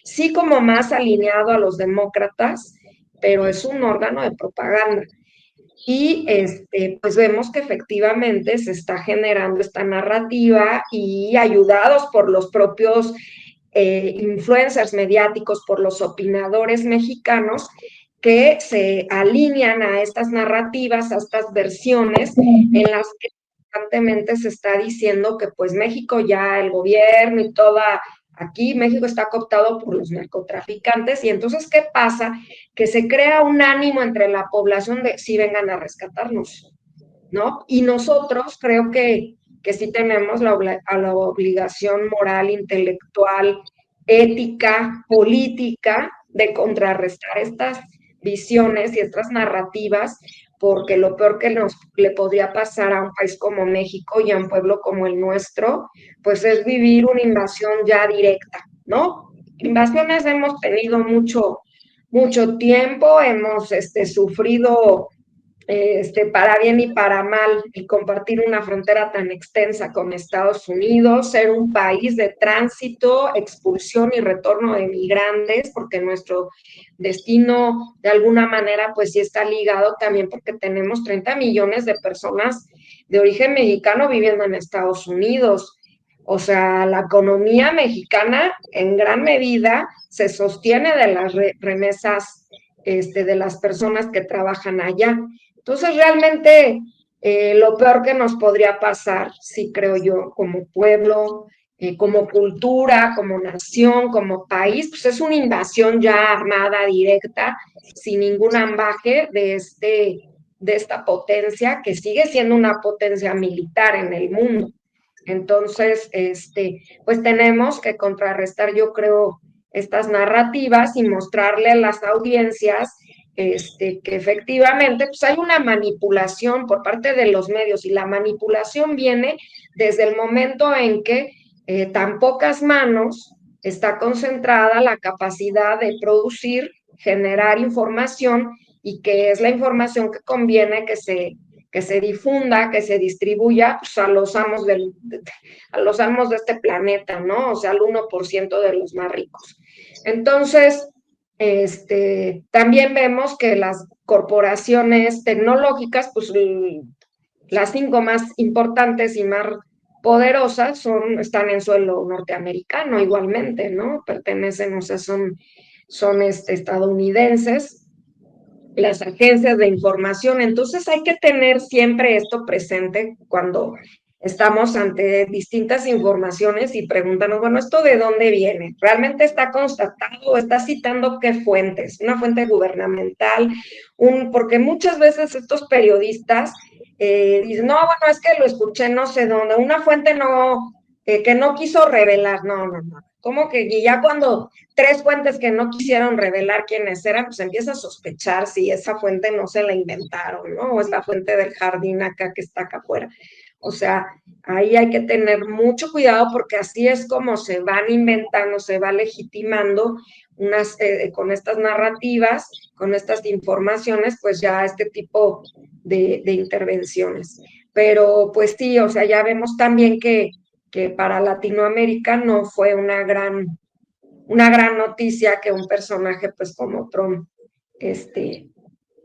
sí como más alineado a los demócratas, pero es un órgano de propaganda. Y pues vemos que efectivamente se está generando esta narrativa y ayudados por los propios influencers mediáticos, por los opinadores mexicanos, que se alinean a estas narrativas, a estas versiones en las que constantemente se está diciendo que pues México ya, el gobierno y toda, aquí México está cooptado por los narcotraficantes y entonces, ¿qué pasa? Que se crea un ánimo entre la población de sí vengan a rescatarnos, ¿no? Y nosotros creo que sí tenemos la obligación moral, intelectual, ética, política de contrarrestar estas visiones y estas narrativas, porque lo peor que le podría pasar a un país como México y a un pueblo como el nuestro, pues es vivir una invasión ya directa, ¿no? Invasiones hemos tenido mucho tiempo, hemos sufrido para bien y para mal, y compartir una frontera tan extensa con Estados Unidos, ser un país de tránsito, expulsión y retorno de migrantes, porque nuestro destino de alguna manera pues sí está ligado también porque tenemos 30 millones de personas de origen mexicano viviendo en Estados Unidos. O sea, la economía mexicana en gran medida se sostiene de las remesas de las personas que trabajan allá. Entonces, realmente lo peor que nos podría pasar, sí creo yo, como pueblo, como cultura, como nación, como país, pues es una invasión ya armada directa, sin ningún ambaje de esta potencia, que sigue siendo una potencia militar en el mundo. Entonces, pues tenemos que contrarrestar, yo creo, estas narrativas y mostrarle a las audiencias que efectivamente pues hay una manipulación por parte de los medios y la manipulación viene desde el momento en que tan pocas manos está concentrada la capacidad de producir, generar información y que es la información que conviene que se difunda, que se distribuya pues, a los amos de este planeta, ¿no? O sea, al 1% de los más ricos. Entonces, también vemos que las corporaciones tecnológicas, pues las 5 más importantes y más poderosas están en suelo norteamericano igualmente, ¿no? Pertenecen, o sea, son estadounidenses, las agencias de información. Entonces hay que tener siempre esto presente cuando estamos ante distintas informaciones y preguntarnos, bueno, ¿esto de dónde viene? ¿Realmente está constatado? ¿Está citando qué fuentes? ¿Una fuente gubernamental? Porque muchas veces estos periodistas dicen, no, bueno, es que lo escuché no sé dónde, una fuente que no quiso revelar, no. ¿Cómo que y ya cuando 3 fuentes que no quisieron revelar quiénes eran, pues empieza a sospechar si esa fuente no se la inventaron, ¿no? O es la fuente del jardín acá que está acá afuera. O sea, ahí hay que tener mucho cuidado porque así es como se van inventando, se va legitimando con estas narrativas, con estas informaciones, pues ya este tipo de intervenciones. Pero pues sí, o sea, ya vemos también que para Latinoamérica no fue una gran noticia que un personaje pues como Trump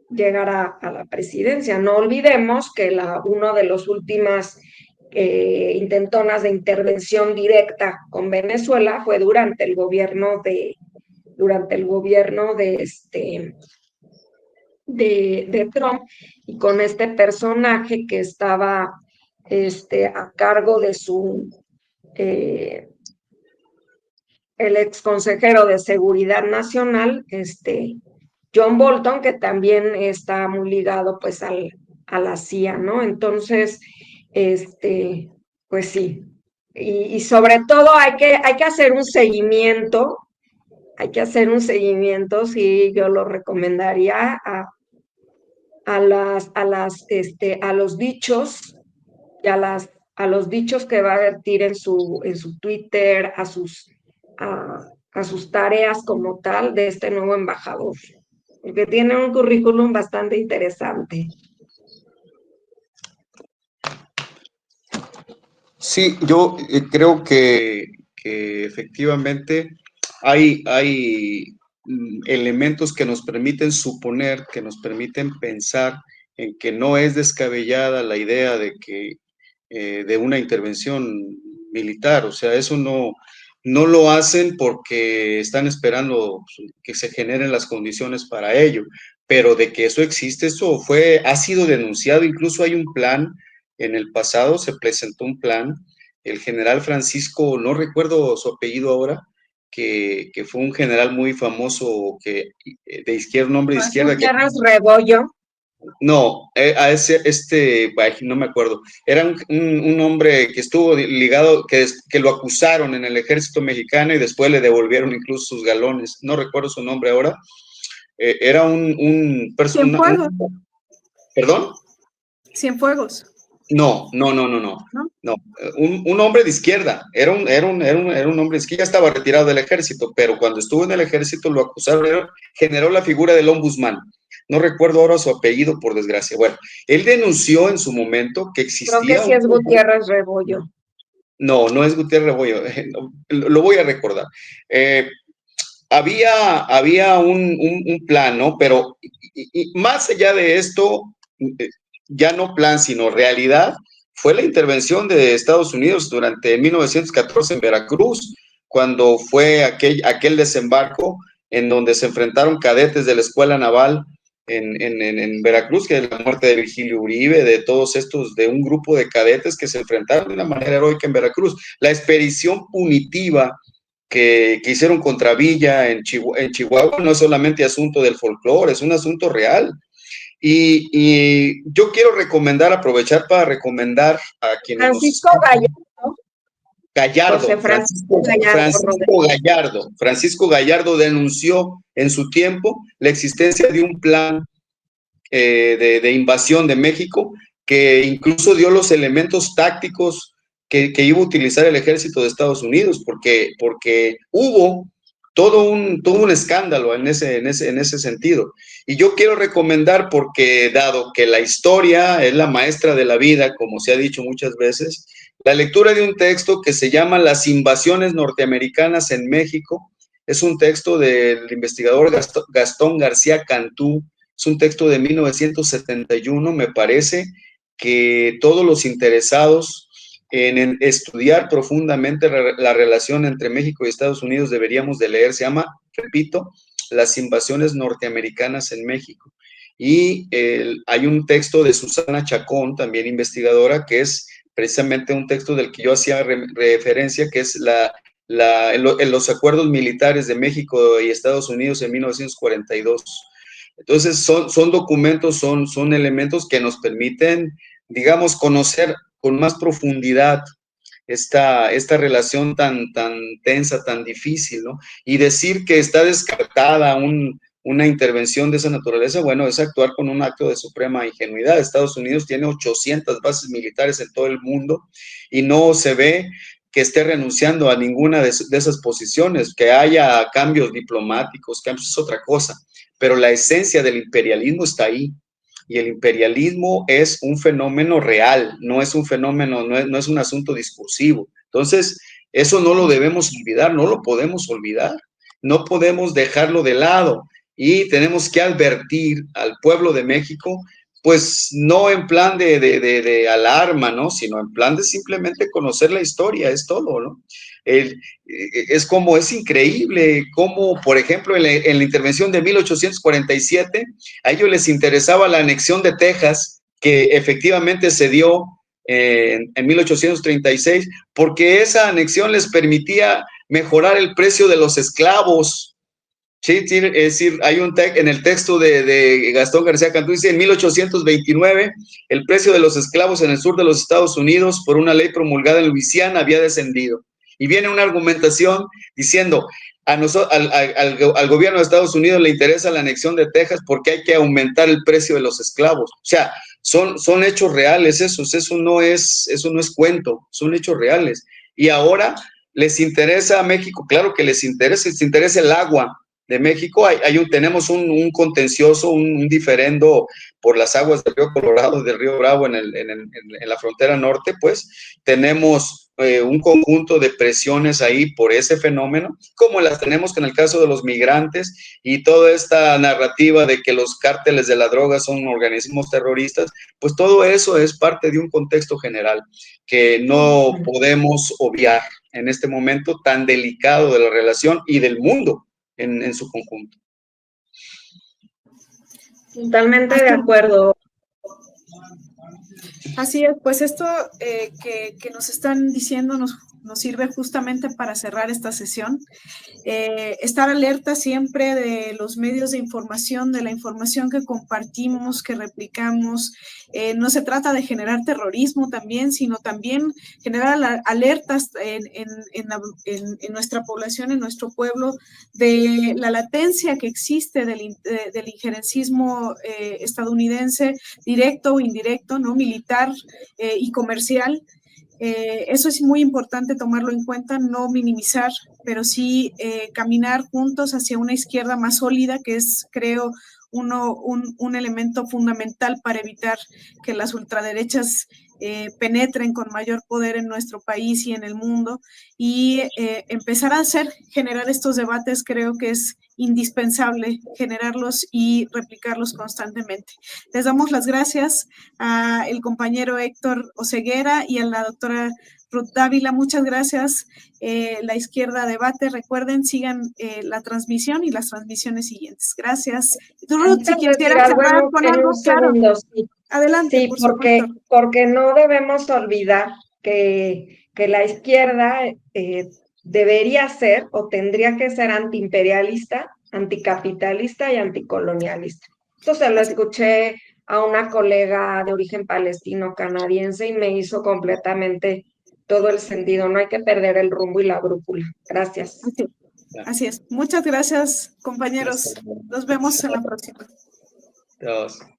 llegara a la presidencia. No olvidemos que uno de los últimas intentonas de intervención directa con Venezuela fue durante el gobierno de Trump, y con este personaje que estaba a cargo de el ex consejero de Seguridad Nacional, John Bolton, que también está muy ligado pues a la CIA, ¿no? Entonces, pues sí. Y sobre todo hay que hacer un seguimiento, sí, yo lo recomendaría a los dichos y a los dichos que va a vertir en su Twitter, a sus tareas como tal de este nuevo embajador, porque tiene un currículum bastante interesante. Sí, yo creo que efectivamente hay elementos que nos permiten suponer, que nos permiten pensar en que no es descabellada la idea de que de una intervención militar. O sea, eso no lo hacen porque están esperando que se generen las condiciones para ello, pero de que eso existe, eso ha sido denunciado. Incluso hay un plan, en el pasado se presentó un plan, el general Francisco, no recuerdo su apellido ahora, que fue un general muy famoso, que de izquierda, un hombre de izquierda. Rebollo. No, no me acuerdo. Era un hombre que estuvo ligado, que lo acusaron en el ejército mexicano y después le devolvieron incluso sus galones. No recuerdo su nombre ahora. Era un personaje. ¿Perdón? Cienfuegos. No. Un hombre de izquierda. Era un hombre de izquierda, ya estaba retirado del ejército, pero cuando estuvo en el ejército lo acusaron, generó la figura del ombudsman. no recuerdo ahora su apellido, por desgracia. Bueno, él denunció en su momento que existía... Creo que sí es Gutiérrez Rebollo. No, no es Gutiérrez Rebollo, lo voy a recordar. Había un plan, ¿no? Pero y más allá de esto, ya no plan, sino realidad, fue la intervención de Estados Unidos durante 1914 en Veracruz, cuando fue aquel desembarco en donde se enfrentaron cadetes de la Escuela Naval en Veracruz, que es la muerte de Virgilio Uribe, de todos estos, de un grupo de cadetes que se enfrentaron de una manera heroica en Veracruz. La expedición punitiva que hicieron contra Villa en Chihuahua no es solamente asunto del folclore, es un asunto real. Y yo quiero aprovechar para recomendar a quienes Francisco Gallardo, Francisco Gallardo denunció en su tiempo la existencia de un plan de invasión de México que incluso dio los elementos tácticos que iba a utilizar el ejército de Estados Unidos, porque hubo todo un escándalo en ese sentido. Y yo quiero recomendar, porque dado que la historia es la maestra de la vida, como se ha dicho muchas veces, la lectura de un texto que se llama Las invasiones norteamericanas en México. Es un texto del investigador Gastón García Cantú. Es un texto de 1971, me parece que todos los interesados en estudiar profundamente la relación entre México y Estados Unidos deberíamos de leer. Se llama, repito, Las invasiones norteamericanas en México. Y hay un texto de Susana Chacón, también investigadora, que es precisamente un texto del que yo hacía referencia, que es en los acuerdos militares de México y Estados Unidos en 1942. Entonces, son documentos, son elementos que nos permiten, digamos, conocer con más profundidad esta relación tan tensa, tan difícil, ¿no? Y decir que está descartada una intervención de esa naturaleza, bueno, es actuar con un acto de suprema ingenuidad. Estados Unidos tiene 800 bases militares en todo el mundo y no se ve que esté renunciando a ninguna de esas posiciones. Que haya cambios diplomáticos, cambios es otra cosa, pero la esencia del imperialismo está ahí. Y el imperialismo es un fenómeno real, no es un fenómeno, no es un asunto discursivo. Entonces, eso no lo debemos olvidar, no lo podemos olvidar, no podemos dejarlo de lado y tenemos que advertir al pueblo de México, pues no en plan de alarma, ¿no? Sino en plan de simplemente conocer la historia, es todo, ¿no? Es increíble cómo, por ejemplo, en la intervención de 1847, a ellos les interesaba la anexión de Texas, que efectivamente se dio en 1836, porque esa anexión les permitía mejorar el precio de los esclavos. Sí, es decir, hay en el texto de Gastón García Cantú, dice, en 1829, el precio de los esclavos en el sur de los Estados Unidos, por una ley promulgada en Luisiana, había descendido. Y viene una argumentación diciendo, al gobierno de Estados Unidos le interesa la anexión de Texas porque hay que aumentar el precio de los esclavos. O sea, son hechos reales esos, eso no es cuento, son hechos reales. Y ahora les interesa a México, claro que les interesa el agua de México. Tenemos un contencioso, un diferendo por las aguas del río Colorado, del río Bravo en la frontera norte. Pues tenemos un conjunto de presiones ahí por ese fenómeno, como las tenemos en el caso de los migrantes y toda esta narrativa de que los cárteles de la droga son organismos terroristas. Pues todo eso es parte de un contexto general que no podemos obviar en este momento tan delicado de la relación y del mundo en su conjunto. Totalmente de acuerdo. Así es, pues esto que nos están diciendo nos sirve justamente para cerrar esta sesión. Estar alerta siempre de los medios de información, de la información que compartimos, que replicamos. No se trata de generar terrorismo también, sino también generar alertas en nuestra población, en nuestro pueblo, de la latencia que existe del injerencismo estadounidense, directo o indirecto, ¿no? Militar y comercial. Eso es muy importante tomarlo en cuenta, no minimizar, pero sí caminar juntos hacia una izquierda más sólida, que es, creo, un elemento fundamental para evitar que las ultraderechas penetren con mayor poder en nuestro país y en el mundo, y empezar a generar estos debates creo que es indispensable generarlos y replicarlos constantemente. Les damos las gracias al compañero Héctor Oseguera y a la doctora Ruth Dávila, muchas gracias. La Izquierda Debate, recuerden, sigan la transmisión y las transmisiones siguientes. Gracias. Tú, Ruth, si quisieras cerrar con algo, claro. Sí. Adelante. Sí, porque no debemos olvidar que la izquierda debería ser o tendría que ser antiimperialista, anticapitalista y anticolonialista. Esto se lo escuché a una colega de origen palestino canadiense y me hizo completamente todo el sentido. No hay que perder el rumbo y la brújula. Gracias. Así es. Muchas gracias, compañeros. Nos vemos en la próxima. Gracias.